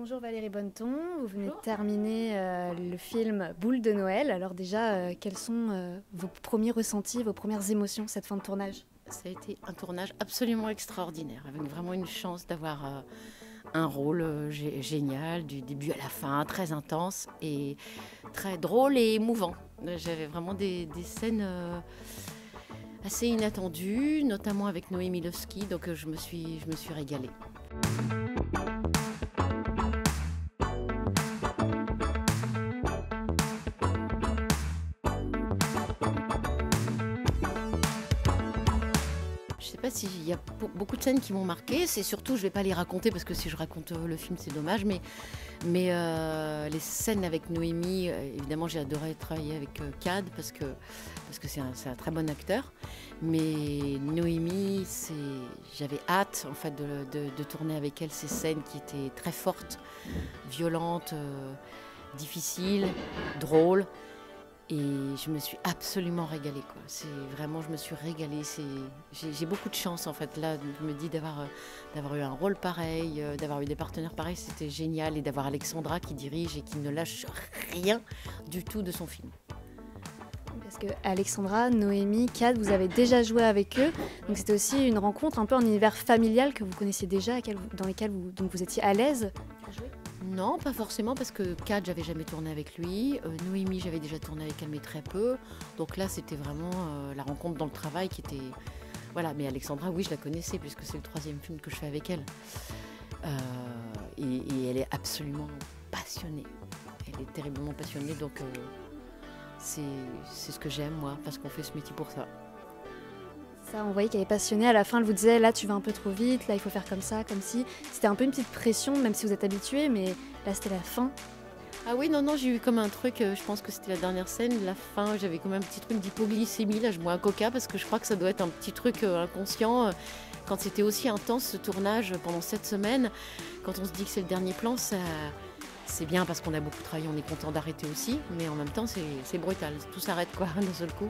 Bonjour Valérie Bonneton, vous venez de terminer le film Boule de Noël. Alors déjà, quels sont vos premiers ressentis, vos premières émotions cette fin de tournage? Ça a été un tournage absolument extraordinaire, avec vraiment une chance d'avoir un rôle génial, du début à la fin, très intense et très drôle et émouvant. J'avais vraiment des scènes assez inattendues, notamment avec Noémie Lovski, donc je me suis régalée. Je ne sais pas s'il y a beaucoup de scènes qui m'ont marqué. C'est surtout, je ne vais pas les raconter parce que si je raconte le film, c'est dommage. Mais les scènes avec Noémie, évidemment, j'ai adoré travailler avec Cad parce que c'est un très bon acteur. Mais Noémie, j'avais hâte en fait de tourner avec elle ces scènes qui étaient très fortes, violentes, difficiles, drôles. Et je me suis absolument régalée, quoi. Je me suis régalée. J'ai beaucoup de chance, en fait. Là, je me dis d'avoir eu un rôle pareil, d'avoir eu des partenaires pareils, c'était génial. Et d'avoir Alexandra qui dirige et qui ne lâche rien du tout de son film. Parce que Alexandra, Noémie, Cad, vous avez déjà joué avec eux. Donc c'était aussi une rencontre un peu en univers familial que vous connaissiez déjà, dans lesquels vous étiez à l'aise à jouer. Non, pas forcément, parce que Cad, j'avais jamais tourné avec lui. Noémie, j'avais déjà tourné avec elle, mais très peu. Donc là, c'était vraiment la rencontre dans le travail qui était... Voilà, mais Alexandra, oui, je la connaissais, puisque c'est le 3e film que je fais avec elle. Et elle est absolument passionnée. Elle est terriblement passionnée, donc c'est ce que j'aime, moi, parce qu'on fait ce métier pour ça. Ça, on voyait qu'elle est passionnée. À la fin, elle vous disait, là, tu vas un peu trop vite, là, il faut faire comme ça, comme si. C'était un peu une petite pression, même si vous êtes habitué, mais là, c'était la fin. Ah oui, non, j'ai eu comme un truc, je pense que c'était la dernière scène, la fin, j'avais comme un petit truc d'hypoglycémie, là, je bois un coca, parce que je crois que ça doit être un petit truc inconscient. Quand c'était aussi intense, ce tournage, pendant 7 semaines, quand on se dit que c'est le dernier plan, c'est bien parce qu'on a beaucoup travaillé, on est content d'arrêter aussi, mais en même temps, c'est brutal, tout s'arrête, quoi, d'un seul coup.